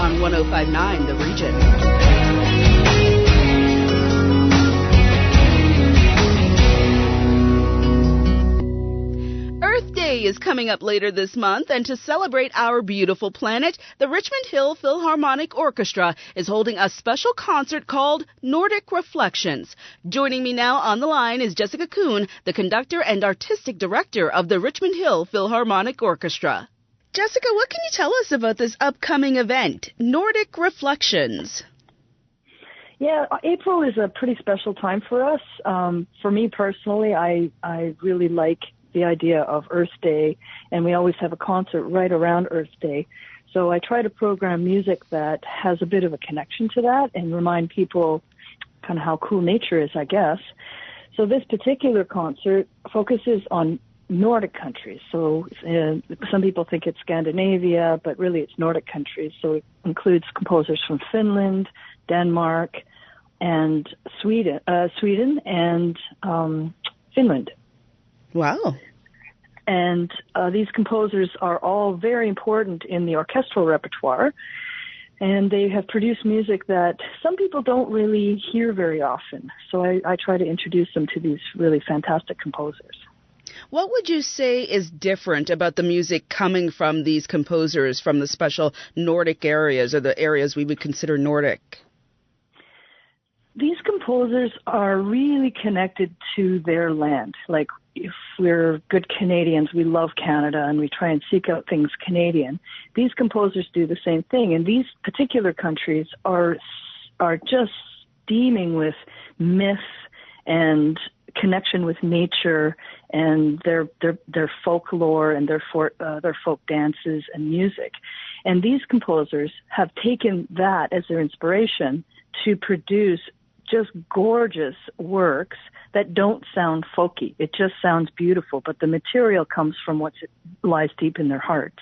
on 105.9 The Region. Earth Day is coming up later this month, and to celebrate our beautiful planet, the Richmond Hill Philharmonic Orchestra is holding a special concert called Nordic Reflections. Joining me now on the line is Jessica Kuhn, the conductor and artistic director of the Richmond Hill Philharmonic Orchestra. Jessica, what can you tell us about this upcoming event, Nordic Reflections? Yeah, April is a pretty special time for us. For me personally, I really like the idea of Earth Day, and we always have a concert right around Earth Day. So I try to program music that has a bit of a connection to that and remind people kind of how cool nature is, I guess. So this particular concert focuses on Nordic countries. So some people think it's Scandinavia, but really it's Nordic countries. So it includes composers from Finland, Denmark, and Sweden and Finland. Wow. And these composers are all very important in the orchestral repertoire, and they have produced music that some people don't really hear very often. So I try to introduce them to these really fantastic composers. What would you say is different about the music coming from these composers from the special Nordic areas, or the areas we would consider Nordic? These composers are really connected to their land. Like, if we're good Canadians, we love Canada and we try and seek out things Canadian. These composers do the same thing. And these particular countries are just steaming with myth and connection with nature and their folklore and their folk dances and music. And these composers have taken that as their inspiration to produce just gorgeous works that don't sound folky. It just sounds beautiful, but the material comes from what lies deep in their hearts.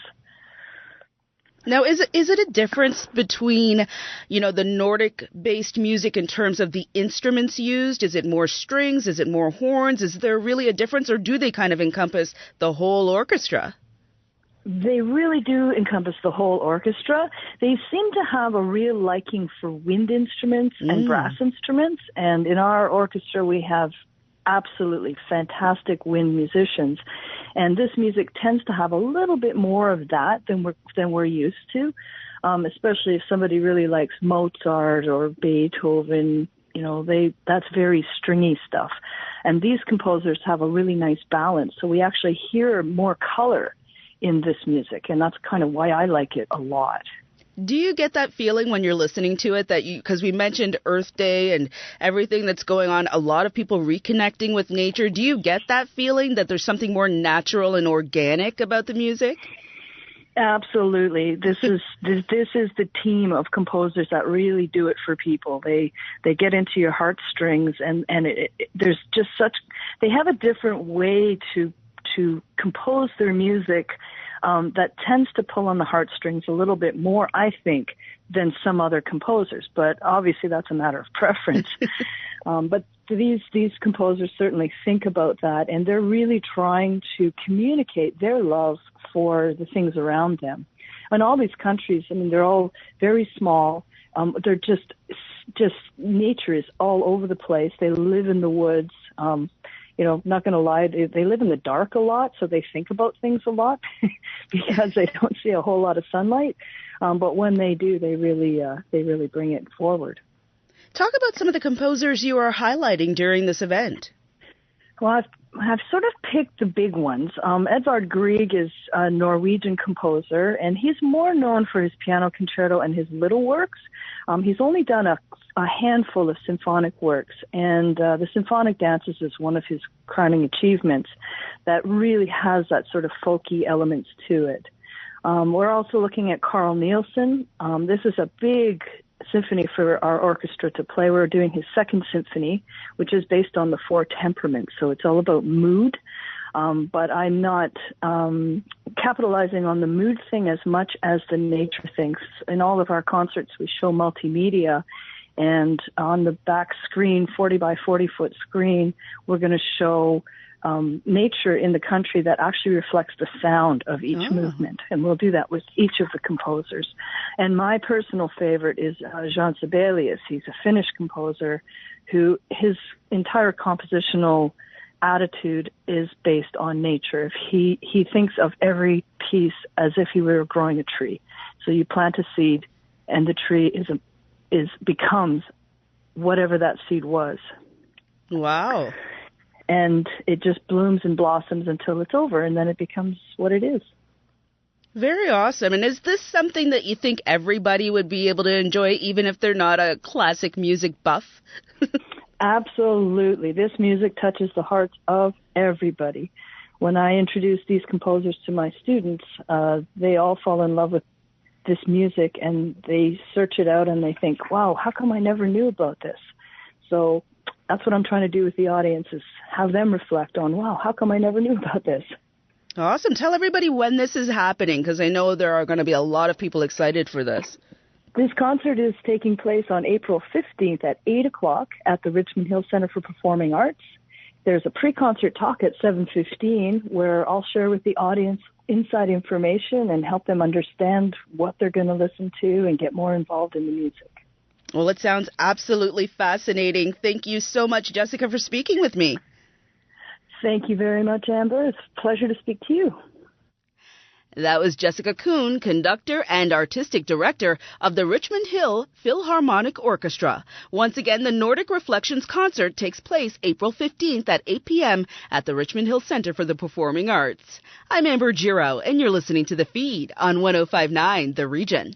Now, is it a difference between, the Nordic-based music in terms of the instruments used? Is it more strings? Is it more horns? Is there really a difference, or do they kind of encompass the whole orchestra? They really do encompass the whole orchestra. They seem to have a real liking for wind instruments and brass instruments. And in our orchestra, we have absolutely fantastic wind musicians. And this music tends to have a little bit more of that than we're used to, especially if somebody really likes Mozart or Beethoven. That's very stringy stuff. And these composers have a really nice balance. So we actually hear more color in this music, and that's kind of why I like it a lot. Do you get that feeling when you're listening to it because we mentioned Earth Day and everything that's going on, a lot of people reconnecting with nature? Do you get that feeling that there's something more natural and organic about the music? Absolutely. This is the team of composers that really do it for people. They get into your heartstrings, and there's just they have a different way to compose their music that tends to pull on the heartstrings a little bit more, I think, than some other composers. But obviously that's a matter of preference. But these composers certainly think about that, and they're really trying to communicate their love for the things around them. And all these countries, they're all very small. They're just nature is all over the place. They live in the woods. Not going to lie, they live in the dark a lot, so they think about things a lot because they don't see a whole lot of sunlight. But when they do, they really bring it forward. Talk about some of the composers you are highlighting during this event. Well, I've sort of picked the big ones. Edvard Grieg is a Norwegian composer, and he's more known for his piano concerto and his little works. He's only done a handful of symphonic works, and the Symphonic Dances is one of his crowning achievements that really has that sort of folky elements to it. We're also looking at Carl Nielsen. This is a big symphony for our orchestra to play. We're doing his second symphony, which is based on the four temperaments, so it's all about mood. But I'm not capitalizing on the mood thing as much as the nature things. In all of our concerts, we show multimedia, and on the back screen, 40 by 40 foot screen, we're going to show nature in the country that actually reflects the sound of each movement. And we'll do that with each of the composers. And my personal favorite is Jean Sibelius. He's a Finnish composer who his entire compositional attitude is based on nature. If he thinks of every piece as if he were growing a tree. So you plant a seed and the tree becomes whatever that seed was. Wow. And it just blooms and blossoms until it's over, and then it becomes what it is. Very awesome. And is this something that you think everybody would be able to enjoy, even if they're not a classic music buff? Absolutely. This music touches the hearts of everybody. When I introduce these composers to my students, they all fall in love with this music, and they search it out and they think, wow, how come I never knew about this? So that's what I'm trying to do with the audience, is have them reflect on, wow, how come I never knew about this? Awesome. Tell everybody when this is happening, because I know there are going to be a lot of people excited for this. This concert is taking place on April 15th at 8 o'clock at the Richmond Hill Centre for Performing Arts. There's a pre-concert talk at 7:15 where I'll share with the audience inside information and help them understand what they're going to listen to and get more involved in the music. Well, it sounds absolutely fascinating. Thank you so much, Jessica, for speaking with me. Thank you very much, Amber. It's a pleasure to speak to you. That was Jessica Kuhn, conductor and artistic director of the Richmond Hill Philharmonic Orchestra. Once again, the Nordic Reflections concert takes place April 15th at 8 p.m. at the Richmond Hill Centre for the Performing Arts. I'm Amber Giro, and you're listening to The Feed on 105.9 The Region.